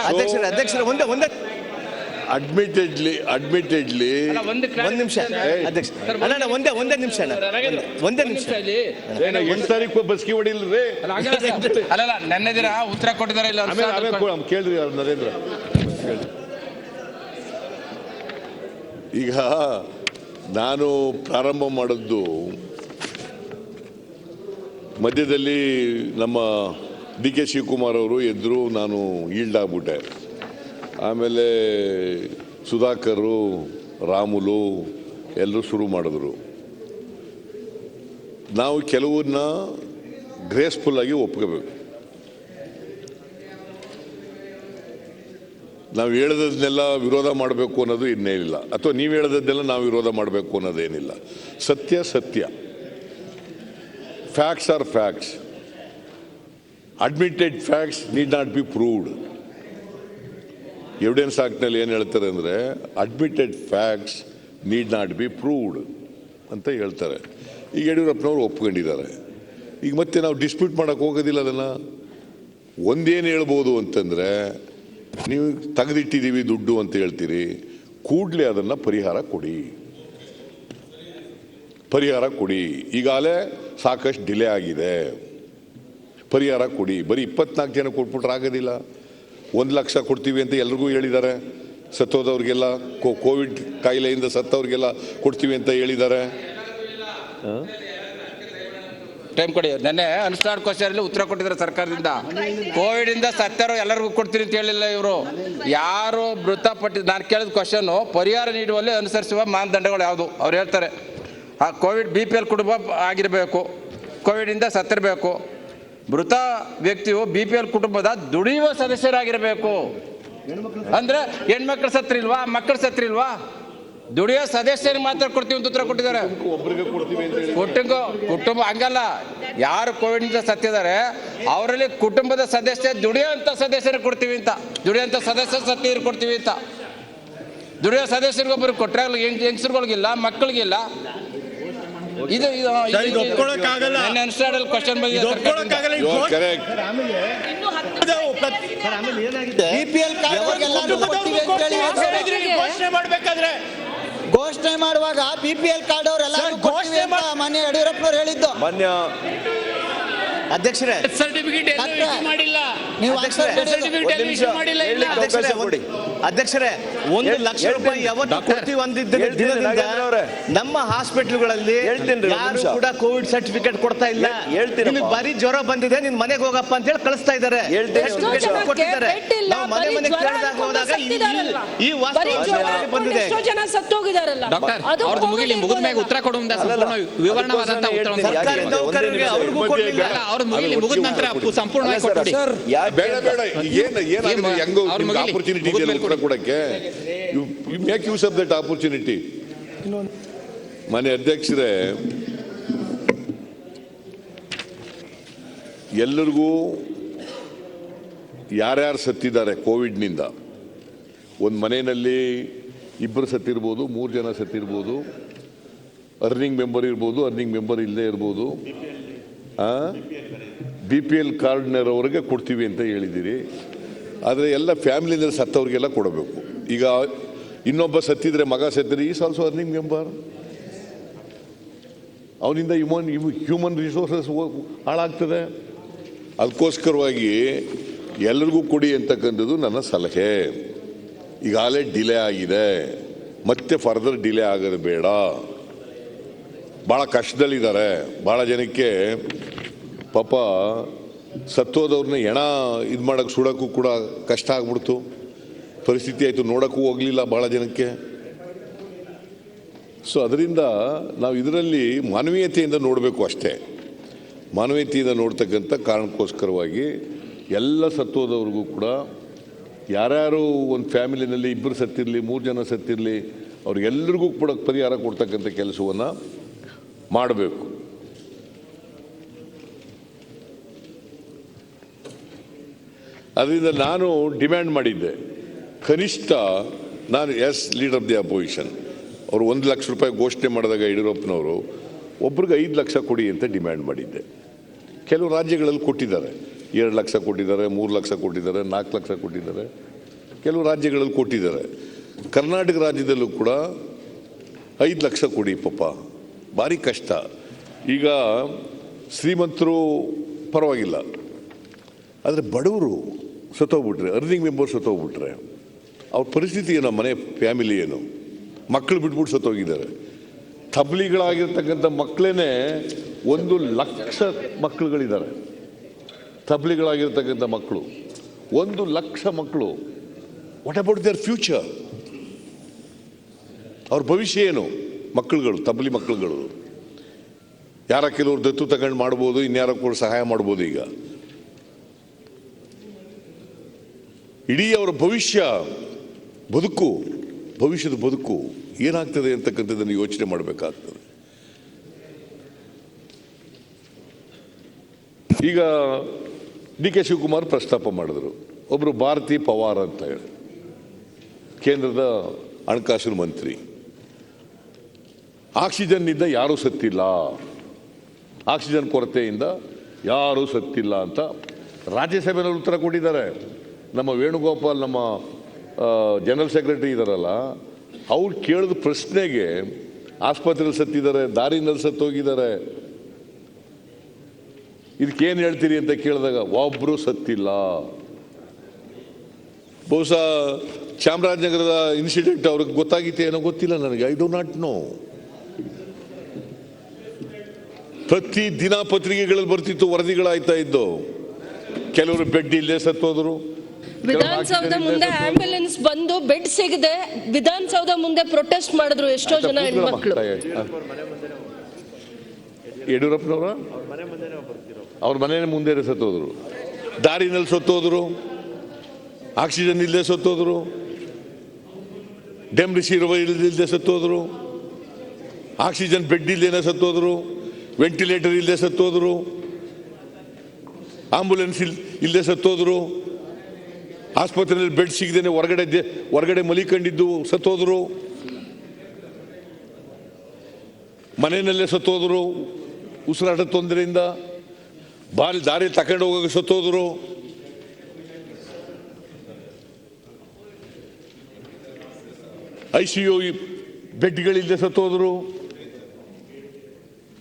ಅಧ್ಯಕ್ಷರೇ ಒಂದೇ ಅಡ್ಮಿಟೆಡ್ಲಿ ಒಂದು ನಿಮಿಷ ಅಧ್ಯಕ್ಷ ಒಂದೇ ನಿಮಿಷ ಎಷ್ಟು ತಾರೀಕು ಬಸ್ಗೆ ಹೊಡಿಲ್ರಿ ಅಲ್ಲ ನೆನ್ನೆ ದಿನ ಉತ್ತರ ಕೊಟ್ಟಿದ್ದಾರೆ ಇಲ್ಲ ಕೇಳ್ರಿ ನರೇಂದ್ರ. ಈಗ ನಾನು ಪ್ರಾರಂಭ ಮಾಡಿದ್ದು ಮಧ್ಯದಲ್ಲಿ ನಮ್ಮ ಡಿ ಕೆ ಶಿವಕುಮಾರ್ ಅವರು ಎದ್ರು, ನಾನು ಈಲ್ಡ್ ಆಗ್ಬಿಟ್ಟೆ. ಆಮೇಲೆ ಸುಧಾಕರು, ರಾಮುಲು ಎಲ್ಲರೂ ಶುರು ಮಾಡಿದ್ರು. ನಾವು ಕೆಲವನ್ನ ಗ್ರೇಸ್ಫುಲ್ ಆಗಿ ಒಪ್ಕೋಬೇಕು. ನಾವು ಹೇಳೋದನ್ನೆಲ್ಲ ವಿರೋಧ ಮಾಡಬೇಕು ಅನ್ನೋದು ಇನ್ನೇನಿಲ್ಲ, ಅಥವಾ ನೀವು ಹೇಳೋದನ್ನೆಲ್ಲ ನಾವು ವಿರೋಧ ಮಾಡಬೇಕು ಅನ್ನೋದೇನಿಲ್ಲ. ಸತ್ಯ ಸತ್ಯ, facts are facts. Admitted facts need not be proved. Evidence ಆಕ್ಟ್ನಲ್ಲಿ ಏನು ಹೇಳ್ತಾರೆ ಅಂದರೆ admitted facts need not be proved ಅಂತ ಹೇಳ್ತಾರೆ. ಈಗ ಯಡಿಯೂರಪ್ಪನವರು ಒಪ್ಕೊಂಡಿದ್ದಾರೆ. ಈಗ ಮತ್ತೆ ನಾವು ಡಿಸ್ಪ್ಯೂಟ್ ಮಾಡೋಕ್ಕೆ ಹೋಗೋದಿಲ್ಲ. ಅದನ್ನು ಒಂದೇನು ಹೇಳ್ಬೋದು ಅಂತಂದರೆ, ನೀವು ತೆಗೆದಿಟ್ಟಿದ್ದೀವಿ ದುಡ್ಡು ಅಂತ ಹೇಳ್ತೀರಿ, ಕೂಡಲೇ ಅದನ್ನು ಪರಿಹಾರ ಕೊಡಿ. ಈಗಾಗಲೇ ಸಾಕಷ್ಟು ಡಿಲೇ ಆಗಿದೆ, ಪರಿಹಾರ ಕೊಡಿ. ಬರೀ 24 ಜನ ಕೊಟ್ಬಿಟ್ರೆ ಆಗೋದಿಲ್ಲ. 1 ಲಕ್ಷ ಕೊಡ್ತೀವಿ ಅಂತ ಎಲ್ರಿಗೂ ಹೇಳಿದ್ದಾರೆ. ಸತ್ತೋದವ್ರಿಗೆಲ್ಲ, ಕೋವಿಡ್ ಕಾಯಿಲೆಯಿಂದ ಸತ್ತವ್ರಿಗೆಲ್ಲ ಕೊಡ್ತೀವಿ ಅಂತ ಹೇಳಿದ್ದಾರೆ. ಟೈಮ್ ಕೊಡಿ. ನೆನ್ನೆ ಅನ್ಸ್ಟಾರ್ಡ್ ಕ್ವಶನ್ ಉತ್ತರ ಕೊಟ್ಟಿದ್ದಾರೆ ಸರ್ಕಾರದಿಂದ. ಕೋವಿಡ್ ಇಂದ ಸತ್ತರು ಎಲ್ಲರಿಗೂ ಕೊಡ್ತೀನಿ ಅಂತ ಹೇಳಿಲ್ಲ ಇವರು. ಯಾರು ಮೃತಪಟ್ಟಿದ್ದು, ನಾನು ಕೇಳಿದ ಕ್ವಶನ್ ಪರಿಹಾರ ನೀಡುವಲ್ಲಿ ಅನುಸರಿಸುವ ಮಾನದಂಡಗಳು ಯಾವುದು ಅವ್ರು ಹೇಳ್ತಾರೆ. ಆ ಕೋವಿಡ್ BPL ಕುಟುಂಬ ಆಗಿರಬೇಕು, ಕೋವಿಡ್ ಇಂದ ಸತ್ತಿರಬೇಕು, ಮೃತ ವ್ಯಕ್ತಿಯು BPL ಕುಟುಂಬದ ದುಡಿಯುವ ಸದಸ್ಯರಾಗಿರಬೇಕು. ಅಂದ್ರೆ ಹೆಣ್ಮಕ್ಳು ಸತ್ರಿಲ್ವಾ, ಮಕ್ಕಳು ಸತ್ರಿಲ್ವಾ, ದುಡಿಯೋ ಸದಸ್ಯರಿಗೆ ಮಾತ್ರ ಕೊಡ್ತೀವಿ ಅಂತ ಉತ್ತರ ಕೊಟ್ಟಿದ್ದಾರೆ. ಕುಟುಂಬ ಹಂಗಲ್ಲ, ಯಾರು ಕೋವಿಡ್ ಇಂದ ಸತ್ತಿದ್ದಾರೆ ಅವರಲ್ಲಿ ಕುಟುಂಬದ ಸದಸ್ಯ ದುಡಿಯೋಂಥ ಸದಸ್ಯರಿಗೆ ಕೊಡ್ತೀವಿ ಅಂತ, ದುಡಿಯೋಂಥ ಸದಸ್ಯ ಸತ್ತಿದ್ರು ಕೊಡ್ತೀವಿ ಅಂತ. ದುಡಿಯೋ ಸದಸ್ಯರಿಗೊಬ್ಬರು ಕೊಟ್ಟರೆ ಹೆಂಗಸರುಗಳಿಗಿಲ್ಲ, ಮಕ್ಕಳಿಗಿಲ್ಲ. ಇದು ಕ್ವಶನ್ ಘೋಷಣೆ ಮಾಡುವಾಗ BPL ಕಾರ್ಡ್ ಅವರೆಲ್ಲ ಮಾನ್ಯ ಯಡಿಯೂರಪ್ಪನವರು ಹೇಳಿದ್ದು. ಮಾನ್ಯ ಅಧ್ಯಕ್ಷರೇ, ಸರ್ಟಿಫಿಕೇಟ್ ಮಾಡಿಲ್ಲ. ಅಧ್ಯಕ್ಷರೇ, 1 ಲಕ್ಷ ರೂಪಾಯಿ ಯಾವತ್ತು ಕೊಡ್ತೀವಿ ಅಂದಿದ್ದರಿಂದ ನಮ್ಮ ಹಾಸ್ಪಿಟಲ್ಗಳಲ್ಲಿ ಯಾರು ಕೂಡ ಕೋವಿಡ್ ಸರ್ಟಿಫಿಕೇಟ್ ಕೊಡ್ತಾ ಇಲ್ಲ. ಬರೀ ಜ್ವರ ಬಂದಿದೆ, ನಿನ್ ಮನೆಗೆ ಹೋಗಪ್ಪ ಅಂತ ಹೇಳಿ ಕಳಿಸ್ತಾ ಇದ್ದಾರೆ. ಕೊಟ್ಟಿದ್ದಾರೆ. ನಾವು ಮನೆ ಕೇಳಿದಾಗ ಹೋದಾಗ ಈ ವಾಸ್ತವ ಬಂದಿದೆ. ಉತ್ತರ ಕೊಡುವಂತ ವಿವರಣವಾದಂತಹ ಮುಗಿದ ನಂತರ ಸಂಪೂರ್ಣವಾಗಿ ಕೊಡಿ. ಆಪರ್ಚುನಿಟಿ ಉತ್ತರ ಕೊಡಕ್ಕೆ make use of that opportunity. ಮನೆ ಅಧ್ಯಕ್ಷರೇ, ಎಲ್ಲರಿಗೂ ಯಾರ್ಯಾರು ಸತ್ತಿದ್ದಾರೆ ಕೋವಿಡ್ನಿಂದ, ಒಂದು ಮನೆಯಲ್ಲಿ 2 ಸತ್ತಿರ್ಬೋದು, 3 ಜನ ಸತ್ತಿರ್ಬೋದು, ಅರ್ನಿಂಗ್ ಮೆಂಬರ್ ಇರ್ಬೋದು, ಅರ್ನಿಂಗ್ ಮೆಂಬರ್ ಇಲ್ಲದೆ ಇರ್ಬೋದು. BPL ಕಾರ್ಡ್ನವರಿಗೆ ಕೊಡ್ತೀವಿ ಅಂತ ಹೇಳಿದ್ದೀರಿ. ಆದರೆ ಎಲ್ಲ ಫ್ಯಾಮಿಲಿಯಿಂದ ಸತ್ತವ್ರಿಗೆಲ್ಲ ಕೊಡಬೇಕು. ಈಗ ಇನ್ನೊಬ್ಬ ಸತ್ತಿದ್ರೆ, ಮಗ ಸತ್ತಿದ್ರೆ, ಈಸ್ ಆಲ್ಸೋ ಅರ್ನಿಂಗ್ ಮೆಂಬರ್. ಅವನಿಂದ ಹ್ಯೂಮನ್ ರಿಸೋರ್ಸಸ್ ಹಾಳಾಗ್ತದೆ. ಅದಕ್ಕೋಸ್ಕರವಾಗಿ ಎಲ್ಲರಿಗೂ ಕೊಡಿ ಅಂತಕ್ಕಂಥದ್ದು ನನ್ನ ಸಲಹೆ. ಈಗಾಗಲೇ ಡಿಲೇ ಆಗಿದೆ, ಮತ್ತೆ ಫರ್ದರ್ ಡಿಲೇ ಆಗೋದು ಬೇಡ. ಭಾಳ ಕಷ್ಟದಲ್ಲಿದ್ದಾರೆ. ಭಾಳ ಜನಕ್ಕೆ ಪಾಪ ಸತ್ತೋದವ್ರನ್ನ ಹೆಣ ಇದು ಮಾಡೋಕ್ಕೆ ಸುಡೋಕ್ಕೂ ಕೂಡ ಕಷ್ಟ ಆಗ್ಬಿಡ್ತು, ಪರಿಸ್ಥಿತಿ ಆಯಿತು. ನೋಡೋಕ್ಕೂ ಹೋಗಲಿಲ್ಲ ಭಾಳ ಜನಕ್ಕೆ. ಸೊ ಅದರಿಂದ ನಾವು ಇದರಲ್ಲಿ ಮಾನವೀಯತೆಯಿಂದ ನೋಡಬೇಕು ಅಷ್ಟೇ. ಮಾನವೀಯತೆಯಿಂದ ನೋಡ್ತಕ್ಕಂಥ ಕಾರಣಕ್ಕೋಸ್ಕರವಾಗಿ ಎಲ್ಲ ಸತ್ತೋದವ್ರಿಗೂ ಕೂಡ, ಯಾರ್ಯಾರು ಒಂದು ಫ್ಯಾಮಿಲಿನಲ್ಲಿ 2 ಸತ್ತಿರಲಿ, 3 ಜನ ಸತ್ತಿರಲಿ, ಅವ್ರಿಗೆಲ್ಲರಿಗೂ ಕೂಡ ಪರಿಹಾರ ಕೊಡ್ತಕ್ಕಂಥ ಕೆಲಸವನ್ನು ಮಾಡಬೇಕು. ಅದರಿಂದ ನಾನು ಡಿಮ್ಯಾಂಡ್ ಮಾಡಿದ್ದೆ, ಕನಿಷ್ಠ ನಾನು ಲೀಡರ್ ಆಫ್ ದಿ ಅಪೋಸಿಷನ್ ಅವರು 1 ಲಕ್ಷ ರೂಪಾಯಿ ಘೋಷಣೆ ಮಾಡಿದಾಗ ಯಡಿಯೂರಪ್ಪನವರು ಒಬ್ರಿಗೆ 5 ಲಕ್ಷ ಕೊಡಿ ಅಂತ ಡಿಮ್ಯಾಂಡ್ ಮಾಡಿದ್ದೆ. ಕೆಲವು ರಾಜ್ಯಗಳಲ್ಲಿ ಕೊಟ್ಟಿದ್ದಾರೆ, 2 ಲಕ್ಷ ಕೊಟ್ಟಿದ್ದಾರೆ, 3 ಲಕ್ಷ ಕೊಟ್ಟಿದ್ದಾರೆ, 4 ಲಕ್ಷ ಕೊಟ್ಟಿದ್ದಾರೆ. ಕೆಲವು ರಾಜ್ಯಗಳಲ್ಲಿ ಕೊಟ್ಟಿದ್ದಾರೆ. ಕರ್ನಾಟಕ ರಾಜ್ಯದಲ್ಲೂ ಕೂಡ 5 ಲಕ್ಷ ಕೊಡಿ ಪಾಪ, ಭಾರಿ ಕಷ್ಟ. ಈಗ ಶ್ರೀಮಂತರು ಪರವಾಗಿಲ್ಲ, ಆದರೆ ಬಡವರು ಸತ್ತೋಗ್ಬಿಟ್ರೆ, ಅರ್ನಿಂಗ್ ಮೆಂಬರ್ಸ್ ಸತ್ತೋಗ್ಬಿಟ್ರೆ ಅವ್ರ ಪರಿಸ್ಥಿತಿ ಏನೋ, ಮನೆ ಫ್ಯಾಮಿಲಿ ಏನು, ಮಕ್ಕಳು ಬಿಟ್ಬಿಟ್ಟು ಸತ್ತೋಗಿದ್ದಾರೆ. ತಬ್ಲಿಗಳಾಗಿರ್ತಕ್ಕಂಥ ಮಕ್ಕಳೇ 1 ಲಕ್ಷ ಮಕ್ಕಳುಗಳಿದ್ದಾರೆ. ತಬ್ಲಿಗಳಾಗಿರ್ತಕ್ಕಂಥ ಮಕ್ಕಳು 1 ಲಕ್ಷ ಮಕ್ಕಳು. What about there future? ಅವ್ರ ಭವಿಷ್ಯ ಏನು? ಮಕ್ಕಳುಗಳು, ತಬ್ಲಿ ಮಕ್ಕಳುಗಳು. ಯಾರ ಕೆಲವರು ದತ್ತು ತಗೊಂಡು ಮಾಡ್ಬೋದು, ಇನ್ಯಾರ ಕೂಡ ಸಹಾಯ ಮಾಡ್ಬೋದು. ಈಗ ಇಡೀ ಅವರ ಭವಿಷ್ಯದ ಬದುಕು ಏನಾಗ್ತದೆ ಅಂತಕ್ಕಂಥದ್ದನ್ನು ಯೋಚನೆ ಮಾಡಬೇಕಾಗ್ತದೆ. ಈಗ ಡಿ.ಕೆ. ಶಿವಕುಮಾರ್ ಪ್ರಸ್ತಾಪ ಮಾಡಿದ್ರು. ಒಬ್ಬರು ಭಾರತಿ ಪವಾರ್ ಅಂತ ಹೇಳಿ, ಕೇಂದ್ರದ ಹಣಕಾಸು ಮಂತ್ರಿ, ಆಕ್ಸಿಜನ್ನಿಂದ ಯಾರೂ ಸತ್ತಿಲ್ಲ, ಆಕ್ಸಿಜನ್ ಕೊರತೆಯಿಂದ ಯಾರೂ ಸತ್ತಿಲ್ಲ ಅಂತ ರಾಜ್ಯಸಭೆಯಲ್ಲಿ ಉತ್ತರ ಕೊಟ್ಟಿದ್ದಾರೆ. ನಮ್ಮ ವೇಣುಗೋಪಾಲ್, ನಮ್ಮ ಜನರಲ್ ಸೆಕ್ರೆಟರಿ ಇದ್ದಾರಲ್ಲ, ಅವ್ರು ಕೇಳಿದ ಪ್ರಶ್ನೆಗೆ ಆಸ್ಪತ್ರೆಯಲ್ಲಿ ಸತ್ತಿದ್ದಾರೆ, ದಾರಿನಲ್ಲಿ ಸತ್ತೋಗಿದ್ದಾರೆ, ಇದಕ್ಕೇನು ಹೇಳ್ತೀರಿ ಅಂತ ಕೇಳಿದಾಗ ಒಬ್ಬರು ಸತ್ತಿಲ್ಲ. ಬಹುಶಃ ಚಾಮರಾಜನಗರದ ಇನ್ಸಿಡೆಂಟ್ ಅವ್ರಿಗೆ ಗೊತ್ತಾಗಿತ್ತು ಏನೋ ಗೊತ್ತಿಲ್ಲ ನನಗೆ. I do not know. ಪ್ರತಿ ದಿನ ಪತ್ರಿಕೆಗಳಲ್ಲಿ ಬರ್ತಿತ್ತು, ವರದಿಗಳಾಯ್ತಾ ಇದ್ದು. ಕೆಲವರು ಬೆಡ್ ಇಲ್ಲೇ ಸತ್ತೋದ್ರು. ವಿಧಾನಸೌಧ ಮುಂದೆ ಆಂಬ್ಯುಲೆನ್ಸ್ ಬಂದು ಬೆಡ್ ಸಿಗದೆ ವಿಧಾನಸೌಧ ಮುಂದೆ ಪ್ರೊಟೆಸ್ಟ್ ಮಾಡಿದ್ರು ಎಷ್ಟೋ ಜನ ಹೆಣ್ಮಕ್ಳು. ಯಡಿಯೂರಪ್ಪನವರ ಅವ್ರ ಮನೆ ಮುಂದೆ ಸತ್ತೋದ್ರು, ದಾರಿನಲ್ಲಿ ಸತ್ತೋದ್ರು, ಆಕ್ಸಿಜನ್ ಇಲ್ಲದೆ ಸತ್ತೋದ್ರು, ಡೆಮ್ರಿಸಿವಿರ್ ಇಲ್ಲದೆ ಸತ್ತೋದ್ರು, ಆಕ್ಸಿಜನ್ ಬೆಡ್ ಇಲ್ದೇನೆ ಸತ್ತೋದ್ರು, ವೆಂಟಿಲೇಟರ್ ಇಲ್ಲದೆ ಸತ್ತೋದ್ರು, ಆಂಬುಲೆನ್ಸ್ ಇಲ್ಲದೆ ಸತ್ತೋದ್ರು, ಆಸ್ಪತ್ರೆಯಲ್ಲಿ ಬೆಡ್ ಸಿಗದೇನೆ ಹೊರಗಡೆ ಮಲಿಕೊಂಡಿದ್ದು ಸತ್ತೋದ್ರು, ಮನೆಯಲ್ಲೇ ಸತ್ತೋದ್ರು, ಉಸಿರಾಟ ತೊಂದರೆಯಿಂದ ದಾರಿ ತಗೊಂಡು ಹೋಗೋಕೆ ಸತ್ತೋದ್ರು. ICU ಬೆಡ್ಗಳಿಲ್ಲದೆ ಸತ್ತೋದ್ರು.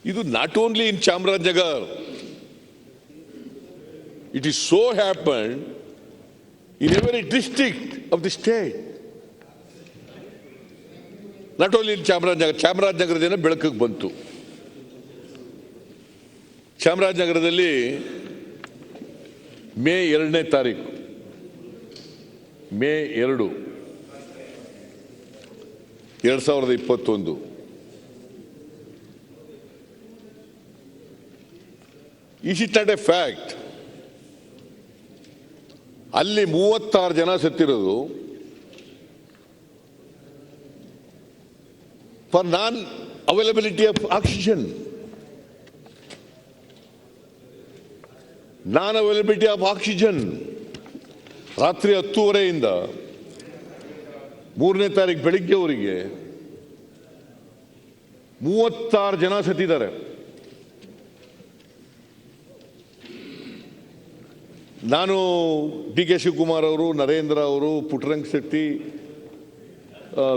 ಇದು not only in Chamarajanagar, it is so happened in every district of the state. Not only in ಚಾಮರಾಜನಗರದಿಂದ ಬೆಳಕಿಗೆ ಬಂತು. ಚಾಮರಾಜನಗರದಲ್ಲಿ ಮೇ 2ನೇ ತಾರೀಕು, May 2, 2021 is it not a fact? ಅಲ್ಲಿ 36 ಜನ ಸತ್ತಿರೋದು for non availability of oxygen. Non availability of oxygen. ರಾತ್ರಿ 10:30ಯಿಂದ 3ನೇ ತಾರೀಕು ಬೆಳಿಗ್ಗೆವರೆಗೆ 36 ಜನ ಸತ್ತಿದ್ದಾರೆ. ನಾನು ಡಿ.ಕೆ. ಶಿವಕುಮಾರ್ ಅವರು, ನರೇಂದ್ರ ಅವರು, ಪುಟ್ಟರಂಗ ಶೆಟ್ಟಿ,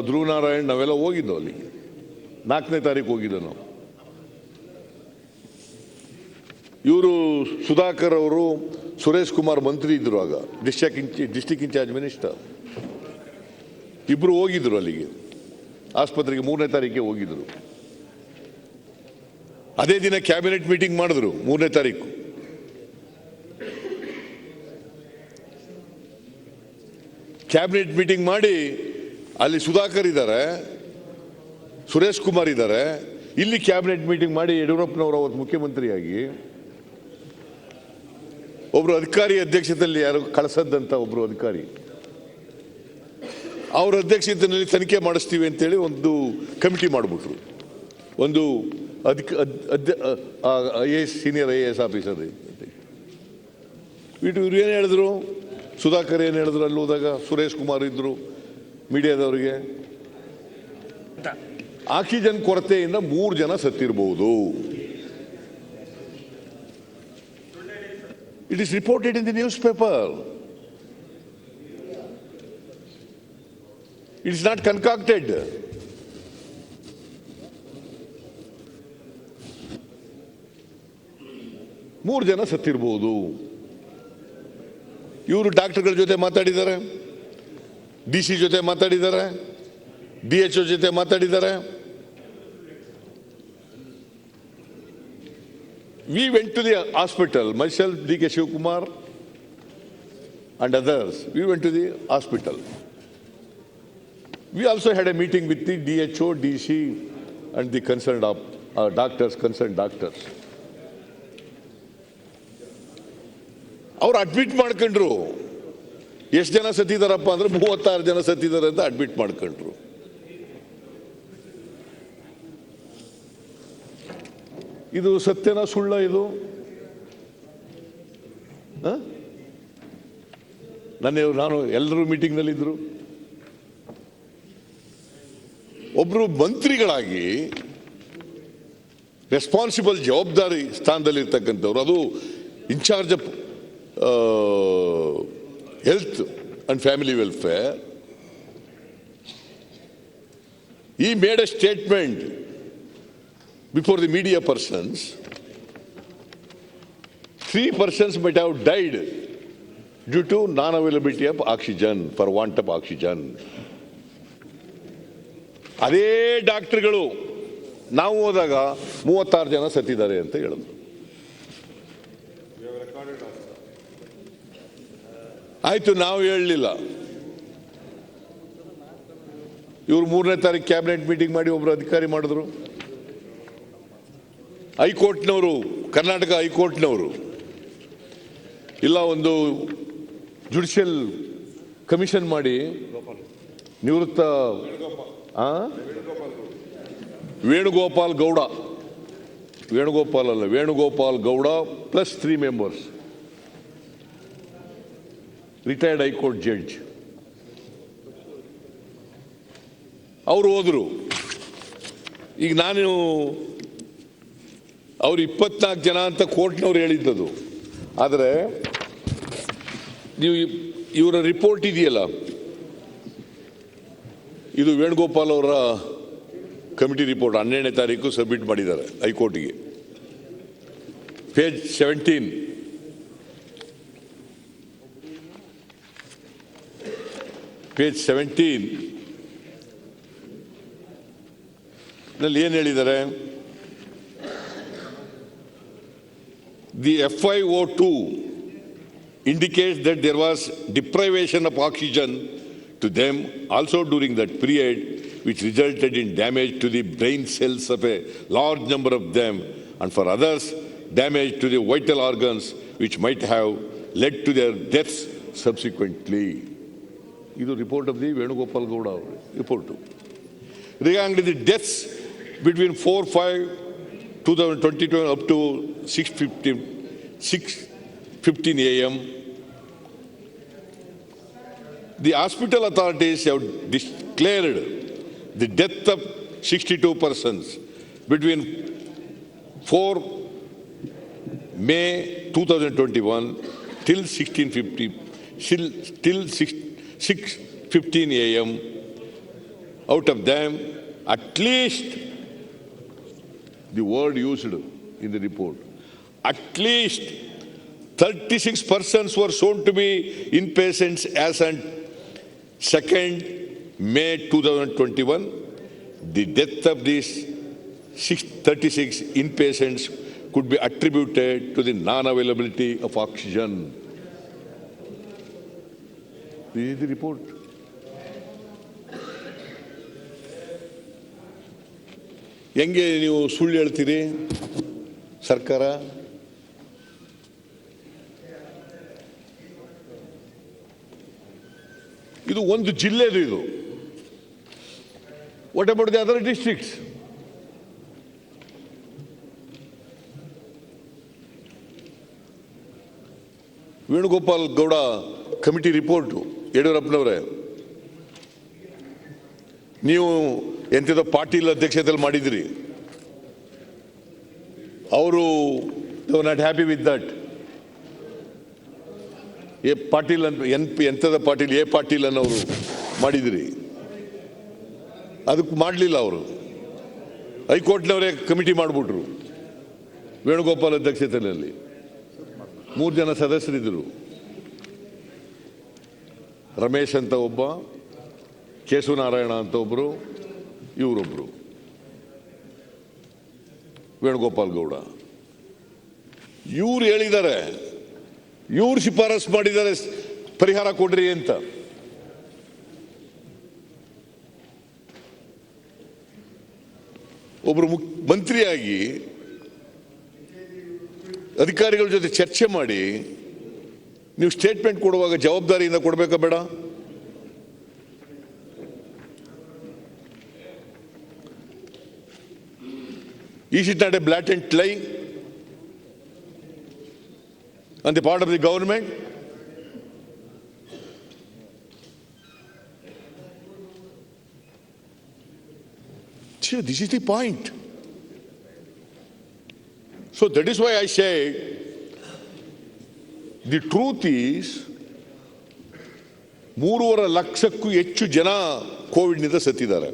ಧ್ರುವನಾರಾಯಣ್ ನಾವೆಲ್ಲ ಹೋಗಿದ್ದು ಅಲ್ಲಿ. 4ನೇ ತಾರೀಕು ಹೋಗಿದ್ದು ನಾವು. ಇವರು ಸುಧಾಕರ್ ಅವರು, ಸುರೇಶ್ ಕುಮಾರ್ ಮಂತ್ರಿ ಇದ್ರು ಆಗ, ಡಿಸ್ಟ್ರಿಕ್ಟ್ ಇನ್ಚಾರ್ಜ್ ಮಿನಿಸ್ಟರ್, ಇಬ್ರು ಹೋಗಿದ್ರು ಅಲ್ಲಿಗೆ, ಆಸ್ಪತ್ರೆಗೆ 3ನೇ ತಾರೀಕಿಗೆ ಹೋಗಿದ್ರು. ಅದೇ ದಿನ ಕ್ಯಾಬಿನೆಟ್ ಮೀಟಿಂಗ್ ಮಾಡಿದ್ರು 3ನೇ ತಾರೀಕು. ಕ್ಯಾಬಿನೆಟ್ ಮೀಟಿಂಗ್ ಮಾಡಿ ಅಲ್ಲಿ ಸುಧಾಕರ್ ಇದ್ದಾರೆ, ಸುರೇಶ್ ಕುಮಾರ್ ಇದ್ದಾರೆ. ಇಲ್ಲಿ ಕ್ಯಾಬಿನೆಟ್ ಮೀಟಿಂಗ್ ಮಾಡಿ ಯಡಿಯೂರಪ್ಪನವರು ಅವತ್ತು ಮುಖ್ಯಮಂತ್ರಿಯಾಗಿ ಒಬ್ರು ಅಧಿಕಾರಿ ಅಧ್ಯಕ್ಷತೆಯಲ್ಲಿ, ಯಾರು ಕಳಿಸದ್ದಂತ ಒಬ್ರು ಅಧಿಕಾರಿ, ಅವ್ರ ಅಧ್ಯಕ್ಷತೆಯಲ್ಲಿ ತನಿಖೆ ಮಾಡಿಸ್ತೀವಿ ಅಂತೇಳಿ ಒಂದು ಕಮಿಟಿ ಮಾಡಿಬಿಟ್ರು. ಒಂದು IAS ಸೀನಿಯರ್ IAS ಆಫೀಸರ್ ಇವ್ರು ಏನು ಹೇಳಿದ್ರು, ಸುಧಾಕರ್ ಏನು ಹೇಳಿದ್ರು ಅಲ್ಲಿ ಹೋದಾಗ, ಸುರೇಶ್ ಕುಮಾರ್ ಇದ್ರು ಮೀಡಿಯಾದವರಿಗೆ, ಆಕ್ಸಿಜನ್ ಕೊರತೆಯಿಂದ 3 ಜನ ಸತ್ತಿರಬಹುದು. It is reported in the newspaper. It's not concocted. ಮೂರು ಜನ ಸತ್ತಿರಬಹುದು. ಇವರು ಡಾಕ್ಟರ್ಗಳ ಜೊತೆ ಮಾತಾಡಿದ್ದಾರೆ, DC ಜೊತೆ ಮಾತಾಡಿದ್ದಾರೆ, DHO ಜೊತೆ ಮಾತಾಡಿದ್ದಾರೆ. We went to the hospital, myself, D.K. Shivkumar and others. We went to the hospital. We also had a meeting with the DHO, DC and the concerned concerned doctors. ಅವ್ರು admit ಮಾಡ್ಕೊಂಡ್ರು. ಎಷ್ಟು ಜನ ಸತ್ತಿದಾರಪ್ಪ ಅಂದ್ರೆ 36 ಜನ ಸತ್ತಿದ್ದಾರೆ ಅಂತ admit ಮಾಡ್ಕೊಂಡ್ರು. ಇದು ಸತ್ಯನ ಸುಳ್ಳ? ಇದು ನಾನು ಎಲ್ಲರೂ ಮೀಟಿಂಗ್ನಲ್ಲಿ ಇದ್ರು. ಒಬ್ರು ಮಂತ್ರಿಗಳಾಗಿ ರೆಸ್ಪಾನ್ಸಿಬಲ್ ಜವಾಬ್ದಾರಿ ಸ್ಥಾನದಲ್ಲಿ ಇರ್ತಕ್ಕಂಥವ್ರು, ಅದು in-charge of health and family welfare, he made a statement before the media persons. 3 persons might have died due to non-availability of oxygen, for want of oxygen. ಅದೇ ಡಾಕ್ಟರ್ಗಳು ನಾವು ಹೋದಾಗ 36 ಜನ ಸತ್ತಿದ್ದಾರೆ ಅಂತ ಹೇಳಿದ್ರು. ಆಯ್ತು, ನಾವು ಹೇಳಲಿಲ್ಲ. ಇವರು 3ನೇ ತಾರೀಕು ಕ್ಯಾಬಿನೆಟ್ ಮೀಟಿಂಗ್ ಮಾಡಿ ಒಬ್ರು ಅಧಿಕಾರಿ ಮಾಡಿದ್ರು. ಹೈಕೋರ್ಟ್ನವರು, ಕರ್ನಾಟಕ ಹೈಕೋರ್ಟ್ನವರು ಇಲ್ಲ ಒಂದು ಜುಡಿಷಿಯಲ್ ಕಮಿಷನ್ ಮಾಡಿ ನಿವೃತ್ತ Venugopal Gowda plus 3 members, retired high court judge, ಅವರು ಹೋದ್ರು. ಈಗ ನಾನು ಅವ್ರು 24 ಜನ ಅಂತ ಕೋರ್ಟ್ನವ್ರು ಹೇಳಿದ್ದದು. ಆದರೆ ನೀವು ಇವರ ರಿಪೋರ್ಟ್ ಇದೆಯಲ್ಲ, ಇದು ವೇಣುಗೋಪಾಲ್ ಅವರ ಕಮಿಟಿ ರಿಪೋರ್ಟ್ 12ನೇ ತಾರೀಕು ಸಬ್ಮಿಟ್ ಮಾಡಿದ್ದಾರೆ ಹೈಕೋರ್ಟ್ಗೆ. ಪೇಜ್ 17 ನಲ್ಲಿ ಏನು ಹೇಳಿದ್ದಾರೆ? The FiO2 indicates that there was deprivation of oxygen to them also during that period, which resulted in damage to the brain cells of a large number of them, and for others, damage to the vital organs, which might have led to their deaths subsequently. This is the report of the Venugopal Gowda report. Regarding the deaths between 4/5/2022 up to 6:15 a.m., the hospital authorities have declared the death of 62 persons between 4 May 2021 till 6:15 a.m. Out of them, at least, the word used in the report, at least 36 persons were shown to be inpatients as on 2nd May 2021. The death of these 36 inpatients could be attributed to the non-availability of oxygen. This is the report. ಹೆಂಗೆ ನೀವು ಸುಳ್ಳು ಹೇಳ್ತೀರಿ ಸರ್ಕಾರ? ಇದು ಒಂದು ಜಿಲ್ಲೆದು. ಇದು what about the other districts? Venugopal Gowda committee report, ಯಡಿಯೂರಪ್ಪನವರೇ, ನೀವು ಎಂಥದ ಪಾಟೀಲ್ ಅಧ್ಯಕ್ಷತೆಯಲ್ಲಿ ಮಾಡಿದ್ರಿ. ಅವರು not happy with that. Patil ಅಂತ ಎಂಥದ ಪಾಟೀಲ್, ಪಾಟೀಲ್ ಅನ್ನೋರು ಮಾಡಿದ್ರಿ. ಅದಕ್ಕೆ ಮಾಡಲಿಲ್ಲ ಅವರು. ಹೈಕೋರ್ಟ್ನವರೇ ಕಮಿಟಿ ಮಾಡಿಬಿಟ್ರು. ವೇಣುಗೋಪಾಲ್ ಅಧ್ಯಕ್ಷತೆಯಲ್ಲಿ 3 ಜನ ಸದಸ್ಯರಿದ್ದರು. ರಮೇಶ್ ಅಂತ ಒಬ್ಬ, ಕೇಶವನಾರಾಯಣ ಅಂತ ಒಬ್ಬರು, ಇವರೊಬ್ಬರು ವೇಣುಗೋಪಾಲ್ ಗೌಡ. ಇವ್ರು ಹೇಳಿದ್ದಾರೆ, ಇವ್ರು ಶಿಫಾರಸು ಮಾಡಿದ್ದಾರೆ ಪರಿಹಾರ ಕೊಡ್ರಿ ಅಂತ. ಒಬ್ಬರು ಮಂತ್ರಿಯಾಗಿ ಅಧಿಕಾರಿಗಳ ಜೊತೆ ಚರ್ಚೆ ಮಾಡಿ ನೀವು ಸ್ಟೇಟ್ಮೆಂಟ್ ಕೊಡುವಾಗ ಜವಾಬ್ದಾರಿಯಿಂದ ಕೊಡಬೇಕಾ ಬೇಡ? Is it not a blatant lie on the part of the government? See, this is the point. So that is why I say the truth is 3.5 ಲಕ್ಷಕ್ಕೂ ಹೆಚ್ಚು ಜನ ಕೋವಿಡ್ನಿಂದ ಸತ್ತಿದ್ದಾರೆ.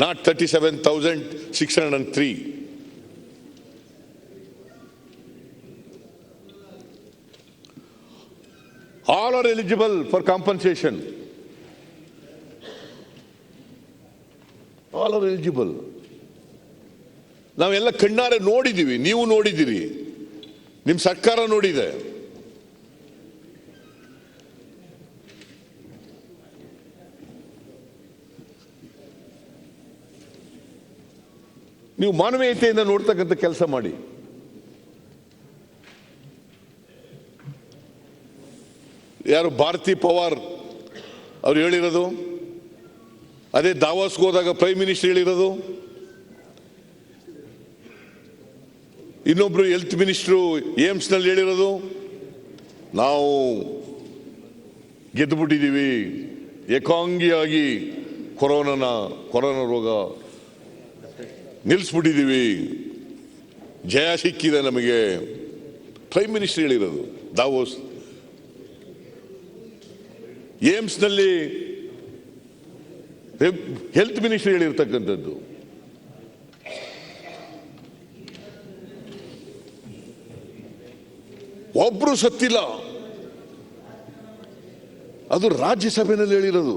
Not 37,603. All are eligible for compensation. All are eligible. ನಾವೆಲ್ಲ ಕಣ್ಣಾರೆ ನೋಡಿದ್ದೀವಿ, ನೀವು ನೋಡಿದ್ದೀರಿ, ನಿಮ್ಮ ಸರ್ಕಾರ ನೋಡಿದೆ. ನೀವು ಮಾನವೀಯತೆಯಿಂದ ನೋಡ್ತಕ್ಕಂಥ ಕೆಲಸ ಮಾಡಿ. ಯಾರು ಭಾರತಿ ಪವಾರ್ ಅವ್ರು ಹೇಳಿರೋದು ಅದೇ, ದಾವೋಸ್ಗೆ ಹೋದಾಗ ಪ್ರೈಮ್ ಮಿನಿಸ್ಟರ್ ಹೇಳಿರೋದು, ಇನ್ನೊಬ್ರು ಹೆಲ್ತ್ ಮಿನಿಸ್ಟ್ರು ಏಮ್ಸ್ನಲ್ಲಿ ಹೇಳಿರೋದು, ನಾವು ಗೆದ್ದುಬಿಟ್ಟಿದ್ದೀವಿ, ಏಕಾಂಗಿಯಾಗಿ ಕೊರೋನಾ ರೋಗ ನಿಲ್ಲಿಸ್ಬಿಟ್ಟಿದ್ದೀವಿ, ಜಯ ಸಿಕ್ಕಿದೆ ನಮಗೆ. ಪ್ರೈಮ್ ಮಿನಿಸ್ಟರ್ ಹೇಳಿರೋದು ದಾವೋಸ್. ಏಮ್ಸ್ನಲ್ಲಿ ಹೆಲ್ತ್ ಮಿನಿಸ್ಟರ್ ಹೇಳಿರ್ತಕ್ಕಂಥದ್ದು. ಒಬ್ರು ಸತ್ತಿಲ್ಲ, ಅದು ರಾಜ್ಯಸಭೆಯಲ್ಲಿ ಹೇಳಿರೋದು.